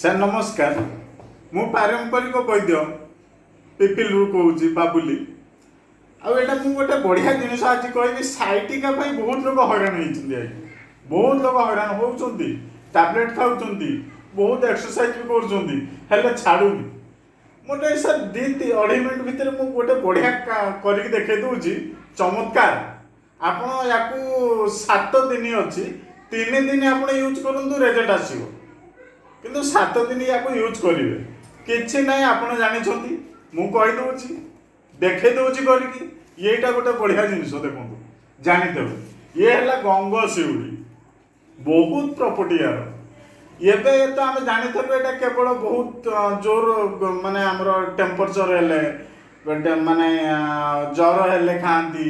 Sir ନମସ୍କାର। ମୁଁ ପାରମ୍ପରିକ ବୈଦ୍ୟ ପିପିଲରୁ କହୁଛି ବାବୁଲି। ଆଉ ଏଇଟା ମୁଁ ଗୋଟେ ବଢ଼ିଆ ଜିନିଷ ଆଜି କହିବି। ସାଇଟିକା ପାଇଁ ବହୁତ ଲୋକ ହଇରାଣ ହେଇଛନ୍ତି। ଆଜି ବହୁତ ଲୋକ ହଇରାଣ ହେଉଛନ୍ତି, ଟ୍ୟାବଲେଟ୍ ଖାଉଛନ୍ତି, ବହୁତ ଏକ୍ସରସାଇଜ ବି କରୁଛନ୍ତି, ହେଲେ ଛାଡ଼ୁନି। ମୁଁ ଗୋଟେ ସାର୍ 2-2.5 ମିନିଟ୍ ଭିତରେ ମୁଁ ଗୋଟେ ବଢ଼ିଆ କରିକି ଦେଖେଇ ଦେଉଛି ଚମତ୍କାର। ଆପଣ ୟାକୁ 7 ଦିନ ଅଛି, 3 ଦିନ ଆପଣ ୟୁଜ୍ କରନ୍ତୁ, ରେଜଲ୍ଟ ଆସିବ। କିନ୍ତୁ 7 ଦିନ ୟାକୁ ୟୁଜ୍ କରିବେ, କିଛି ନାହିଁ। ଆପଣ ଜାଣିଛନ୍ତି, ମୁଁ କହିଦେଉଛି, ଦେଖେଇ ଦେଉଛି କରିକି। ଏଇଟା ଗୋଟେ ବଢ଼ିଆ ଜିନିଷ ଦେଖନ୍ତୁ, ଜାଣିଦେବେ। ଇଏ ହେଲା ଗଙ୍ଗଶିଉଳି, ବହୁତ ପ୍ରପର୍ଟି ୟାର। ଏବେ ତ ଆମେ ଜାଣିଥିଲୁ ଏଇଟା କେବଳ ବହୁତ ଜୋର ମାନେ ଆମର ଟେମ୍ପରେଚର ହେଲେ ମାନେ ଜ୍ୱର ହେଲେ ଖାଆନ୍ତି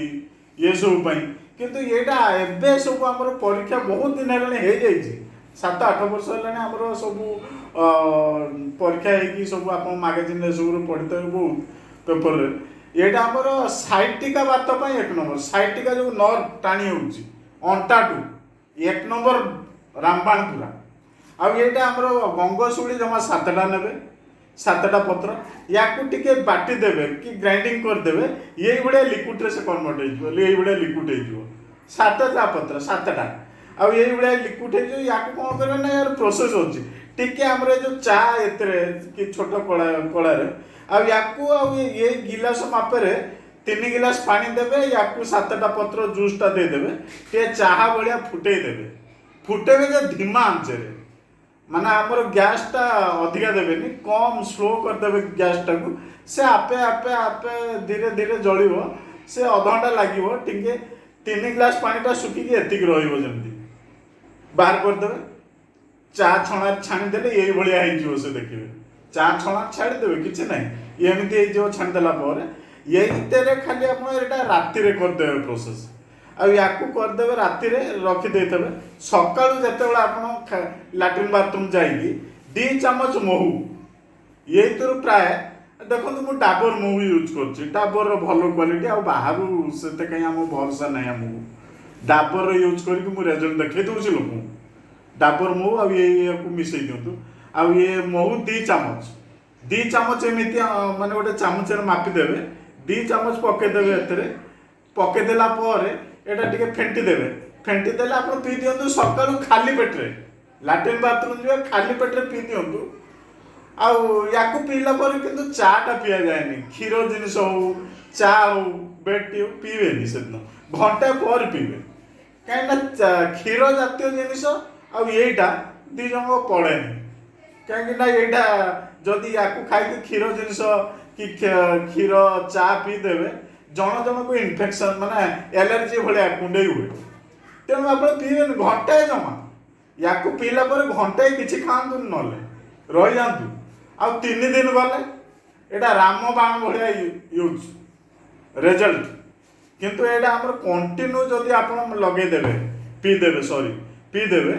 ଏସବୁ ପାଇଁ। କିନ୍ତୁ ଏଇଟା ଏବେ ସବୁ ଆମର ପରୀକ୍ଷା ବହୁତ ଦିନ ହେଲାଣି ହେଇଯାଇଛି। 7-8 ବର୍ଷ ହେଲାଣି ଆମର ସବୁ ପରୀକ୍ଷା ହେଇକି ସବୁ ଆପଣ ମାଗାଜିନ୍ ଏସବୁରୁ ପଢ଼ିଥିବେ ବହୁତ ପେପରରେ। ଏଇଟା ଆମର ସାଇଟିକା ବାତ ପାଇଁ 1 ନମ୍ବର। ସାଇଟିକା ଯେଉଁ ନର୍ଭ ଟାଣି ହେଉଛି ଅଣ୍ଟାଠୁ 1 ନମ୍ବର ରାମବାଣ ପୁରା। ଆଉ ଏଇଟା ଆମର ଗଙ୍ଗଶିଉଳି ଜମା 7ଟା ନେବେ, 7ଟା ପତ୍ର। ୟାକୁ ଟିକେ ବାଟି ଦେବେ କି ଗ୍ରାଇଣ୍ଡିଙ୍ଗ କରିଦେବେ, ଏଇଭଳିଆ ଲିକ୍ୱିଡ଼ରେ ସେ କନଭର୍ଟ ହେଇଯିବ। ଏଇଭଳିଆ ଲିକ୍ୱିଡ଼ ହେଇଯିବ। 7ଟା ପତ୍ର, 7ଟା। ଆଉ ଏଇଭଳିଆ ଲିକ୍ୱିଡ଼ ହେଇଯିବ। ୟାକୁ କ'ଣ କରିବେ ନା, ୟାର ପ୍ରୋସେସ୍ ଅଛି ଟିକେ। ଆମର ଏ ଯେଉଁ ଚା ଏଥିରେ କି ଛୋଟ କଳାରେ, ଆଉ ୟାକୁ ଆଉ ଏ ଗିଲାସ ମାପରେ 3 ଗିଲାସ ପାଣି ଦେବେ। ୟାକୁ 7ଟା ପତ୍ର ଜୁସ୍ଟା ଦେଇଦେବେ, ଟିକେ ଚାହା ଭଳିଆ ଫୁଟେଇ ଦେବେ। ଫୁଟେଇବେ ଯେ ଧିମା ଆଞ୍ଚରେ, ମାନେ ଆମର ଗ୍ୟାସ୍ଟା ଅଧିକା ଦେବେନି, କମ୍ ସ୍ଲୋ କରିଦେବେ ଗ୍ୟାସ୍ଟାକୁ। ସେ ଆପେ ଆପେ ଆପେ ଧୀରେ ଧୀରେ ଜଳିବ। ସେ ଅଧଘଣ୍ଟା ଲାଗିବ। ଟିକେ 3 ଗ୍ଲାସ ପାଣିଟା ଶୁଖିକି ଏତିକି ରହିବ, ଯେମିତି ବାହାର କରିଦେବେ। ଚା ଛଣାରେ ଛାଣିଦେଲେ ଏଇଭଳିଆ ହେଇଯିବ। ସେ ଦେଖିବେ, ଚା ଛଣା ଛାଡ଼ିଦେବେ, କିଛି ନାହିଁ, ଏମିତି ହେଇଯିବ ଛାଣିଦେଲା ପରେ। ଏଇଥିରେ ଖାଲି ଆପଣ ଏଇଟା ରାତିରେ କରିଦେବେ ପ୍ରୋସେସ୍। ଆଉ ୟାକୁ କରିଦେବେ ରାତିରେ ରଖିଦେଇଥିବେ। ସକାଳୁ ଯେତେବେଳେ ଆପଣ ଲାଟ୍ରିନ୍ ବାଥରୁମ୍ ଯାଇକି 2 ଚାମଚ ମହୁ, ଏଇଥିରୁ ପ୍ରାୟ ଦେଖନ୍ତୁ, ମୁଁ ଡାବର ମହୁ ୟୁଜ୍ କରୁଛି। ଡାବରର ଭଲ କ୍ୱାଲିଟି, ଆଉ ବାହାରୁ ସେତେ କାହିଁ ଆମ ଭରସା ନାହିଁ ଆମକୁ। ଡାବର ୟୁଜ୍ କରିକି ମୁଁ ରେଜଲ୍ଟ ଦେଖେଇ ଦେଉଛି ଲୋକଙ୍କୁ। ଡାବର ମହୁ ଆଉ ଏଇଆକୁ ମିଶାଇ ଦିଅନ୍ତୁ। ଆଉ ଇଏ ମହୁ 2 ଚାମଚ, 2 ଚାମଚ ଏମିତି ମାନେ ଗୋଟେ ଚାମଚରେ ମାପିଦେବେ। 2 ଚାମଚ ପକାଇଦେବେ ଏଥିରେ। ପକାଇଦେଲା ପରେ ଏଇଟା ଟିକେ ଫେଣ୍ଟି ଦେବେ। ଫେଣ୍ଟି ଦେଲେ ଆପଣ ପିଇ ଦିଅନ୍ତୁ ସକାଳୁ ଖାଲି ପେଟରେ। ଲାଟ୍ରିନ୍ ବାଥରୁମ୍ ଯିବେ, ଖାଲି ପେଟରେ ପିଇ ଦିଅନ୍ତୁ। ଆଉ ୟାକୁ ପିଇଲା ପରେ କିନ୍ତୁ ଚାଟା ପିଆଯାଏନି। କ୍ଷୀର ଜିନିଷ ହଉ, ଚା ହଉ, ବେଡ୍ ଟି ହଉ, ପିଇବେନି ସେଦିନ। ଘଣ୍ଟାଏ ପରେ ପିଇବେ। କାହିଁକିନା କ୍ଷୀର ଜାତୀୟ ଜିନିଷ ଆଉ ଏଇଟା 2 ଜଣଙ୍କ ପଡ଼େନି। କାହିଁକିନା ଏଇଟା ଯଦି ୟାକୁ ଖାଇକି କ୍ଷୀର ଜିନିଷ କି କ୍ଷୀର ଚା ପିଇଦେବେ, ଜଣ ଜଣକୁ ଇନଫେକ୍ସନ୍ ମାନେ ଏଲର୍ଜି ଭଳିଆ କୁଣ୍ଡେଇ ହୁଏ। ତେଣୁ ଆପଣ ପିଇବେନି ଘଣ୍ଟାଏ ଜମା। ୟାକୁ ପିଇଲା ପରେ ଘଣ୍ଟାଏ କିଛି ଖାଆନ୍ତୁନି, ନହେଲେ ରହିଯାଆନ୍ତୁ। ଆଉ 3 ଦିନ ଗଲେ ଏଇଟା ରାମବାଣ ଭଳିଆ ୟୁଜ୍ ରେଜଲ୍ଟ। କିନ୍ତୁ ଏଇଟା ଆମର କଣ୍ଟିନ୍ୟୁ ଯଦି ଆପଣ ଲଗେଇଦେବେ, ପିଇଦେବେ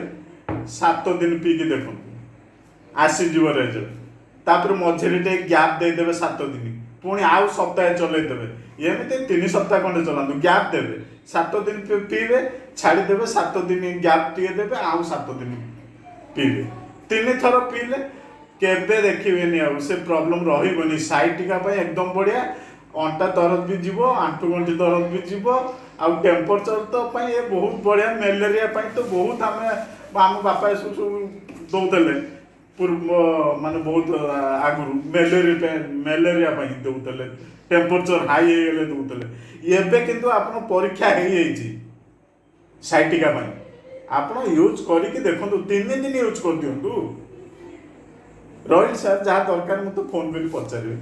7 ଦିନ ପିଇକି ଦେଖନ୍ତୁ, ଆସିଯିବ ରେଜଲ୍ଟ। ତାପରେ ମଝିରେ ଟିକେ ଗ୍ୟାପ୍ ଦେଇଦେବେ 7 ଦିନ, ପୁଣି ଆଉ ସପ୍ତାହେ ଚଲେଇଦେବେ। ଏମିତି 3 ସପ୍ତାହ ଖଣ୍ଡେ ଚଲାନ୍ତୁ, ଗ୍ୟାପ୍ ଦେବେ। 7 ଦିନ ପିଇବେ, ଛାଡ଼ିଦେବେ, 7 ଦିନ ଗ୍ୟାପ୍ ଟିକେ ଦେବେ, ଆଉ 7 ଦିନ ପିଇବେ। 3 ଥର ପିଇଲେ କେବେ ଦେଖିବେନି, ଆଉ ସେ ପ୍ରୋବ୍ଲେମ୍ ରହିବନି। ସାଇଟିକା ପାଇଁ ଏକଦମ ବଢ଼ିଆ। ଅଣ୍ଟା ଦରଦ ବି ଯିବ, ଆଣ୍ଠୁଗଣ୍ଠି ଦରଦ ବି ଯିବ। ଆଉ ଟେମ୍ପରେଚର ତ ପାଇଁ ଏ ବହୁତ ବଢ଼ିଆ। ମ୍ୟାଲେରିଆ ପାଇଁ ତ ବହୁତ ଆମ ବାପା ସବୁ ଦେଉଥିଲେ ମାନେ ବହୁତ ଆଗରୁ। ମ୍ୟାଲେରିଆ ପାଇଁ ଦେଉଥିଲେ, ଟେମ୍ପରେଚର ହାଇ ହେଇଗଲେ ଦେଉଥିଲେ। ଏବେ କିନ୍ତୁ ଆପଣ ପରୀକ୍ଷା ହେଇଯାଇଛି ସାଇଟିକା ପାଇଁ। ଆପଣ ୟୁଜ୍ କରିକି ଦେଖନ୍ତୁ, 3 ଦିନ ୟୁଜ୍ କରିଦିଅନ୍ତୁ। ରହିଲି ସାର୍, ଯାହା ଦରକାର ମୋତେ ଫୋନ୍ କରି ପଚାରିବେ।